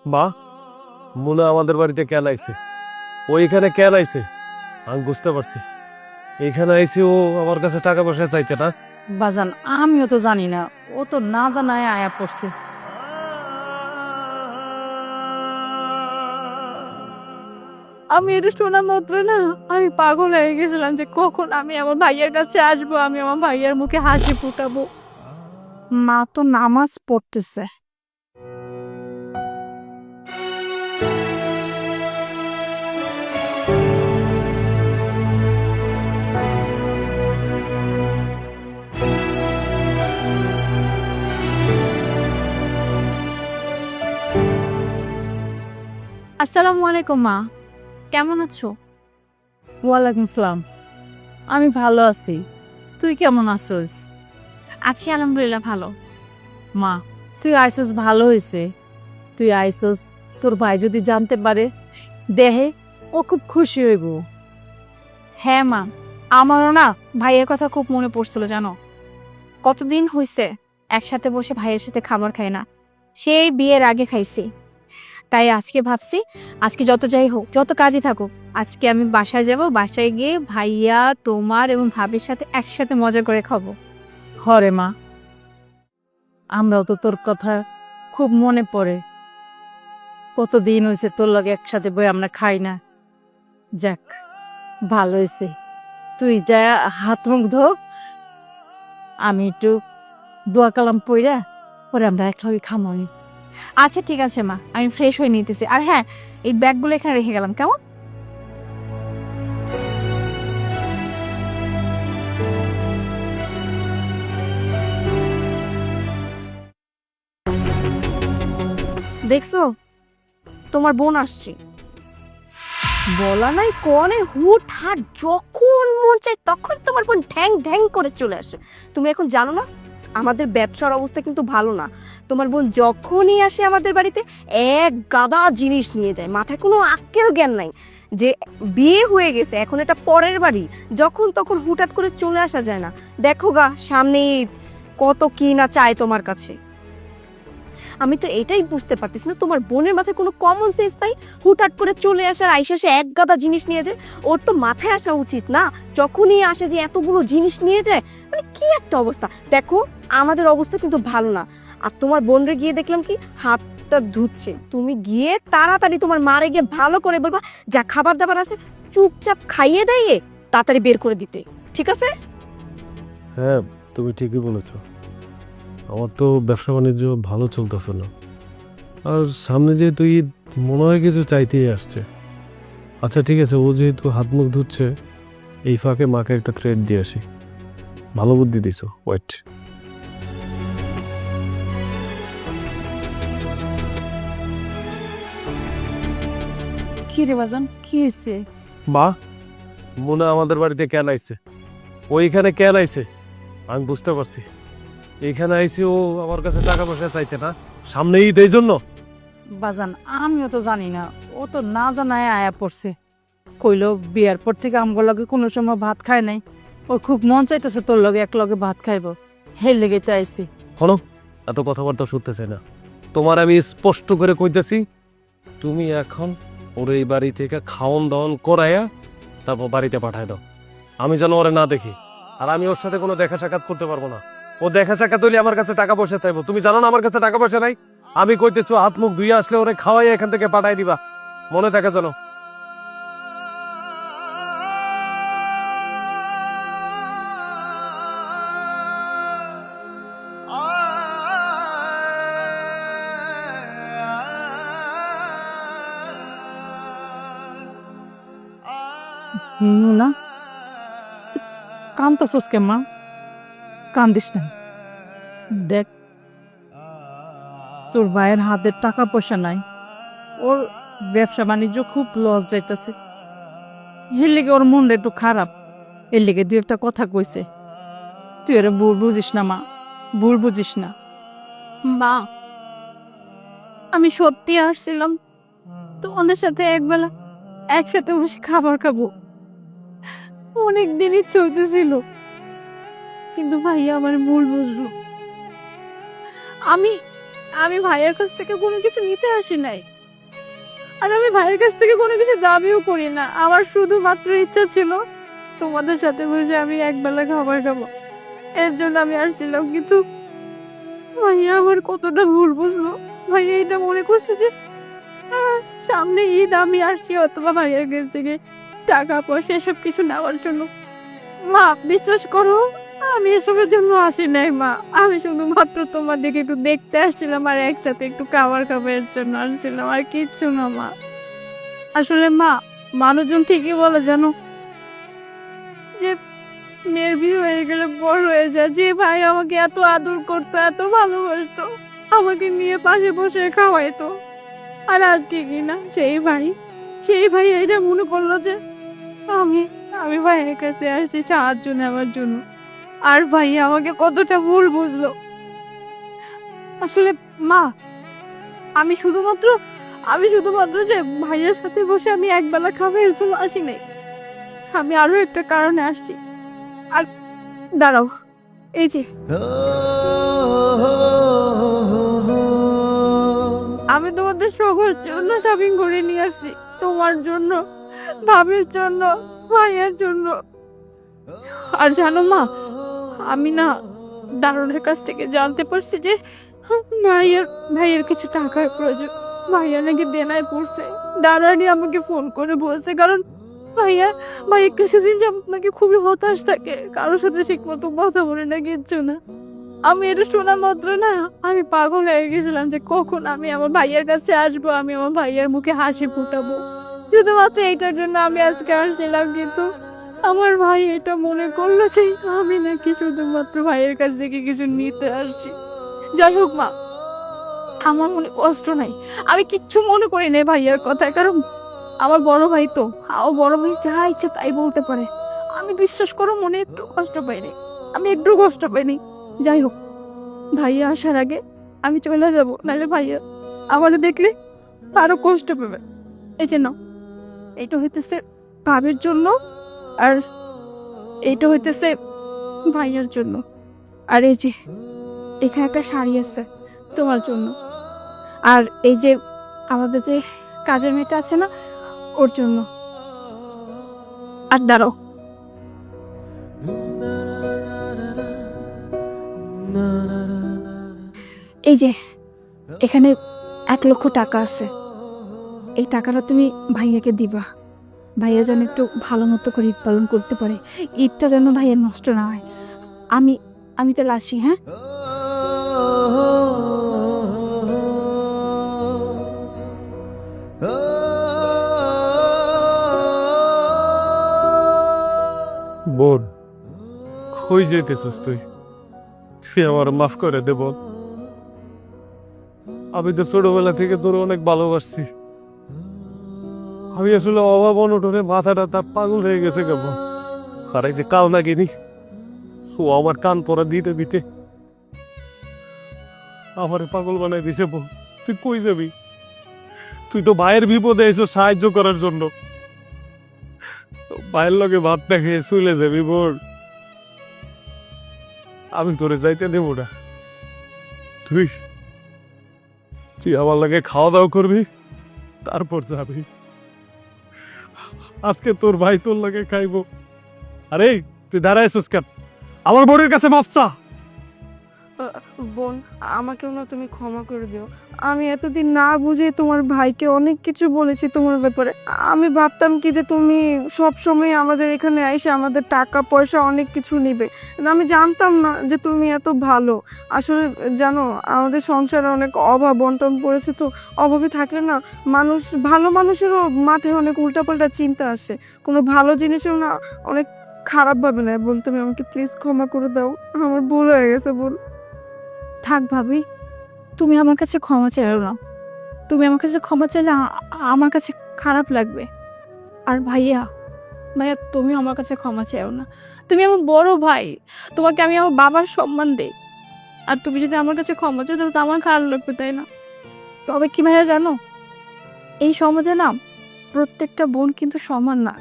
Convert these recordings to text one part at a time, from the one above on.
মা, মুনা আমাদের বাড়িতে কেন আইছে? ওইখানে কেন আইছে আমি বুঝতে পারছি। এইখানে আইছে ও আমার কাছে টাকা পয়সা চাইতে না। বাজান আমিও তো জানি না, ও তো না জানায় আয়া পড়ছে। আমি এটা শোনা মাত্র না আমি পাগল হয়ে গেছিলাম যে কখন আমি আমার ভাইয়ের কাছে আসবো, আমি আমার ভাইয়ের মুখে হাসি ফুটাবো। মা তো নামাজ পড়তেছে। আসসালামু আলাইকুম মা, কেমন আছো? ওয়ালাইকুম আসসালাম, আমি ভালো আছি, তুই কেমন আছিস? আছি আলহামদুলিল্লাহ ভালো। মা, তুই আইসস ভালো হয়েছে, তুই আইসস, তোর ভাই যদি জানতে পারে দেহে ও খুব খুশি হইব। হ্যাঁ মা, আমারও না ভাইয়ের কথা খুব মনে পড়ছিল জানো। কতদিন হইছে একসাথে বসে ভাইয়ের সাথে খাবার খাই না, সেই বিয়ের আগে খাইছি। তাই আজকে ভাবছি আজকে যত যাই হোক, যত কাজই থাকুক, আজকে আমি বাসায় যাব, বাসায় গিয়ে ভাইয়া তোমার এবং ভাবির সাথে একসাথে মজা করে খাবো। হরে মা, আমরাও তো তোর কথা খুব মনে পড়ে। কতদিন হয়েছে তোর লগে একসাথে বই আমরা খাই না। যাক, ভালো হয়েছে, তুই যা হাত মুখ ধো, আমি একটু দোয়া কালাম পইরা পরে আমরা একলগে খামনি। আচ্ছা ঠিক আছে মা, আমি ফ্রেশ হয়ে নিতেছি। আর হ্যাঁ, এই ব্যাগগুলো এখানে রেখে গেলাম, কেমন? দেখছো তোমার বোন আসছে। বলা নাই কনে হুট হাট যখন মন চায় তখন তোমার বোন ঢ্যাং ঢ্যাং করে চলে আসে। তুমি এখন জানো না আমাদের ব্যবসার অবস্থা কিন্তু ভালো না। তোমার বোন যখনই আসে আমাদের বাড়িতে এক গাদা জিনিস নিয়ে যায়, মাথায় কোনো আক্কেল জ্ঞান নাই যে বিয়ে হয়ে গেছে, এখন এটা পরের বাড়ি, যখন তখন হুটহাট করে চলে আসা যায় না। দেখো গা সামনে ঈদ, কত কি না চায় তোমার কাছে। আমি তো এটাই বুঝতে পারতেছি না তোমার বোনের মাথায় কোনো কমন সেন্স নাই, হুটহাট করে চলে আসার, আইসা সে এক গাদা জিনিস নিয়ে যায়। ওর তো মাথায় আসা উচিত না, যখনই আসে যে এতগুলো জিনিস নিয়ে যায়। মানে কি একটা অবস্থা। দেখো আমাদের অবস্থা কিন্তু ভালো না। আর তোমার বোনরে গিয়ে দেখলাম কি হাতটা ধুচ্ছে, তুমি গিয়ে তাড়াতাড়ি তোমার মারে গিয়ে ভালো করে বলবা যা খাবার দাবার আছে চুপচাপ খাইয়ে দেয় তাড়াতাড়ি বের করে দিতে, ঠিক আছে? হ্যাঁ, তুমি ঠিকই বলেছো। আমার তো ব্যবসা বাণিজ্য ভালো চলতেছে না, আর সামনে যেহেতু ঈদ, মনে হয় কিছু চাইতেই আসছে। আচ্ছা ঠিক আছে, ও যেহেতু হাত মুখ ধুচ্ছে, এই ফাঁকে মাকে একটা থ্রেড দিয়ে আসি। ভালো বুদ্ধি দিছো, ওয়েট। কি রে বাজান, কি হয়েছে? মা, মুনা আমাদের বাড়িতে কেন আইছে? ওইখানে কেন আইছে আমি বুঝতে পারছি। এইখানে আইছে ও আমার কাছে টাকা পয়সা চাইতে না, সামনে ঈদ, এই জন্য। বাজান আমিও তো জানি না, ও তো না জানায় আয়া পড়ছে। কইলো বিয়ার পর থেকে আমগো লগে কোনো সময় ভাত খায় নাই, ওর খুব মন চাইতেছে তোর লগে এক লগে ভাত খাইব, হের লেগে তো আইছি। হলো, এত কথাবার্তা শুনতেছে না। তোমার আমি স্পষ্ট করে কইতেছি, তুমি এখন ওর এই বাড়ি থেকে খাওন দাওন করাইয়া তারপর বাড়িতে পাঠায় দাও। আমি যেন ওরে না দেখি, আর আমি ওর সাথে কোনো দেখা সাক্ষাৎ করতে পারবো না। ও দেখা সাক্ষাৎ হইলে আমার কাছে টাকা পয়সা চাইবো। তুমি জানো না আমার কাছে টাকা পয়সা নাই। আমি কইতেছো হাত মুখ ধুয়ে আসলে ওরে খাওয়াই এখান থেকে পাঠাই দিবা, মনে থাকে যেন। না, কান্তাছোস কে মা? কান্দিস না, দেখ তোর ভাইয়ের হাতের টাকা পয়সা নাই, ওর ব্যবসা বাণিজ্য খুব লস যাইতেছে, এর লেগে ওর মনটা একটু খারাপ, এর লেগে দুই একটা কথা কইছে। তুই ওরা ভুল বুঝিস না মা, ভুল বুঝিস না। মা, আমি সত্যি আসছিলাম তোমাদের সাথে একবেলা একসাথে বসে খাবার খাবো, অনেক দিনই চলতেছিল, কিন্তু ভাইয়া আমার ভুল বুঝলো। আমি আমি ভাইয়ের কাছ থেকে কোনো কিছু নিতে আসি নাই, আর আমি ভাইয়ের কাছ থেকে কোনো কিছু দাবিও করি না। আমার শুধুমাত্র ইচ্ছা ছিল তোমাদের সাথে বসে আমি একবেলা খাবার খাবো, এর জন্য আমি আসছিলাম। কিন্তু ভাইয়া আমার কতটা ভুল বুঝলো। ভাইয়া এটা মনে করছে যে সামনে ঈদ, আমি আসছি অথবা ভাইয়ের কাছ থেকে টাকা পয়সা এসব কিছু নেওয়ার জন্য। মা বিশ্বাস করো, আমি এসবের জন্য আসি নাই মা। আমি শুধুমাত্র তোমাদেরকে একটু দেখতে আসছিলাম আর একসাথে একটু খাবার খাবারের জন্য আসছিলাম, আর কিচ্ছু না মা। আসলে মা, মানুষজন ঠিকই বলে জানো যে মেয়ের বিয়ে হয়ে গেলে বড় হয়ে যায়। যে ভাই আমাকে এত আদর করতো, এত ভালোবাসতো, আমাকে নিয়ে পাশে বসে খাওয়াইতো, আর আজকে কি না সেই ভাই এটা মনে করলো যে আমি আমি ভাইয়ের কাছে আসছি সাহায্য নেওয়ার জন্য। আর ভাই আমাকে কতটা ভুল বুঝলো। আসলে মা, আমি শুধুমাত্র যে ভাইয়ের সাথে বসে আমি একবেলা খাবো এর জন্য আসি নাই। আমি আরো একটা কারণে আসছি। আর দাঁড়াও, এই যে আমি তোমাদের সবার জন্য শপিং করে নিয়ে আসছি, তোমার জন্য, ভাবির জন্য, ভাইয়ের জন্য। আর জানো মা, আমি না দারুণের কাছ থেকে জানতে পারছি যে ভাইয়ের কিছু টাকার প্রয়োজন। ভাইয়া নাকি দেনায় পড়ছে। দাঁড়ানি আমাকে ফোন করে বলছে, কারণ ভাইয়া কিছুদিন যাবত নাকি খুবই হতাশ থাকে, কারোর সাথে ঠিক মতো কথা বলে না, কিচ্ছু না। আমি এটা শোনা মাত্র না আমি পাগল হয়ে গেছিলাম যে কখন আমি আমার ভাইয়ের কাছে আসবো, আমি আমার ভাইয়ের মুখে হাসি ফুটাবো। শুধুমাত্র এইটার জন্য আমি আজকে আসছিলাম। কিন্তু আমার ভাই এটা মনে করলো যে আমি নাকি শুধুমাত্র ভাইয়ের কাছ থেকে কিছু নিতে আসছি। যাই হোক মা, আমার মনে কষ্ট নাই, আমি কিচ্ছু মনে করি না ভাইয়ার কথায়, কারণ আমার বড় ভাই তো, আমার বড় ভাই যা ইচ্ছে তাই বলতে পারে। আমি বিশ্বাস করো মনে একটু কষ্ট পাইনি, আমি একটু কষ্ট পাইনি। যাই হোক, ভাইয়া আসার আগে আমি চলে যাব, নাহলে ভাইয়া আমার দেখলে আরো কষ্ট পাবে। এই যে নাও, এটা হইতেছে ভাবির জন্য, আর এইটা হইতেছে ভাইয়ার জন্য। আর এই যে এখানে একটা শাড়ি আছে তোমার জন্য, আর এই যে আমাদের যে কাজের মেয়েটা আছে না, ওর জন্য। আর দাঁড়াও, এই যে এখানে 1,00,000 টাকা আছে। এই টাকাটা তুমি ভাইয়াকে দিবা, ভাইয়া যেন একটু ভালো মতো করে ঈদ পালন করতে পারে, ঈদটা যেন ভাইয়ের নষ্ট না হয়। আমি তাহলে আসি, হ্যাঁ? বোন, কই যেতেছিস তুই? তুই আমার মাফ করে দে বোন। আমি তো ছোটবেলা থেকে তোর অনেক ভালোবাসছি। আমি আসলে অভাব অনটনে মাথাটা তার পাগল হয়ে গেছে কেমন। আর এই যে কাল না গিনি, ও আমার কান পরা দিতে দিতে আমার পাগল বানাই দিছে বোন। তুই কই যাবি? তুই তো ভাইয়ের বিপদে এসে সাহায্য করার জন্য, ভাইয়ের লগে ভাত না খেয়ে চলে যাবি বোন। আমি তোরে যাইতে দেব না। তুই তুই আমার লাগে খাওয়া দাওয়া করবি, তারপর যাবি। আজকে তোর ভাই তোর লাগে খাইবো। আরে তুই দাঁড়াইছিস কেন? আমার বোনের কাছে মাফ চা। বোন, আমাকেও না তুমি ক্ষমা করে দিও। আমি এতদিন না বুঝে তোমার ভাইকে অনেক কিছু বলেছি তোমার ব্যাপারে। আমি ভাবতাম কি যে তুমি সব সময় আমাদের এখানে এসে আমাদের টাকা পয়সা অনেক কিছু নিবে, আমি জানতাম না যে তুমি এত ভালো। আসলে জানো, আমাদের সংসারে অনেক অভাব বন্টন পড়েছে, তো অভাবে থাকলে না মানুষ, ভালো মানুষেরও মাথায় অনেক উল্টাপাল্টা চিন্তা আসে, কোনো ভালো জিনিসও না অনেক খারাপ ভাবে না। বোন, তুমি আমাকে প্লিজ ক্ষমা করে দাও, আমার ভুল হয়ে গেছে বোন। থাক ভাবি, তুমি আমার কাছে ক্ষমা চাইও না। তুমি আমার কাছে ক্ষমা চাইলে আমার কাছে খারাপ লাগবে। আর ভাইয়া, তুমি আমার কাছে ক্ষমা চাইও না। তুমি আমার বড় ভাই, তোমাকে আমি আমার বাবার সম্মান দেই, আর তুমি যদি আমার কাছে ক্ষমা চাও তাহলে তো আমার খারাপ লাগবে, তাই না? তবে কি ভাইয়া জানো, এই সমাজে না প্রত্যেকটা বোন কিন্তু সমান না।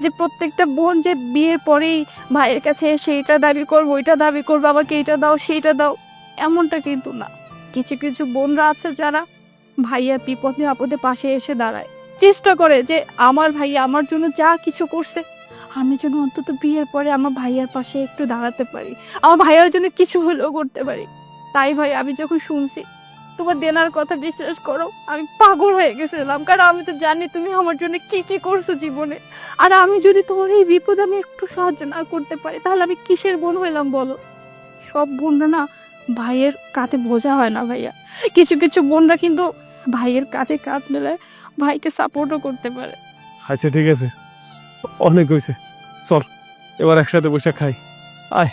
যে প্রত্যেকটা বোন যে বিয়ের পরেই ভাইয়ের কাছে এসে এটা দাবি করবো, ওইটা দাবি করবো, আমাকে এইটা দাও সেইটা দাও, এমনটা কিন্তু না। কিছু কিছু বোনরা আছে যারা ভাইয়ার বিপদে আপদে পাশে এসে দাঁড়ায়, চেষ্টা করে যে আমার ভাইয়া আমার জন্য যা কিছু করছে আমি যেন অন্তত বিয়ের পরে আমার ভাইয়ার পাশে একটু দাঁড়াতে পারি, আমার ভাইয়ার জন্য কিছু হলেও করতে পারি। তাই ভাই আমি যখন শুনছি তোমার দেনার কথা, বিশ্বাস করো আমি পাগল হয়ে গেছিলাম, কারণ আমি তো জানি তুমি আমার জন্য কি কি করছো জীবনে। আর আমি যদি তোমার এই বিপদে আমি একটু সাহায্য না করতে পারি তাহলে আমি কিসের বোন হইলাম বলো? সব বোনরা না ভাইয়ের কাঁধে বোঝা হয় না ভাইয়া, কিছু কিছু বোনরা কিন্তু ভাইয়ের কাঁধে কাঁধ মেলায় ভাইকে সাপোর্টও করতে পারে। আচ্ছা ঠিক আছে, অনেক হয়েছে, চল এবার একসাথে বসে খাই, আয়।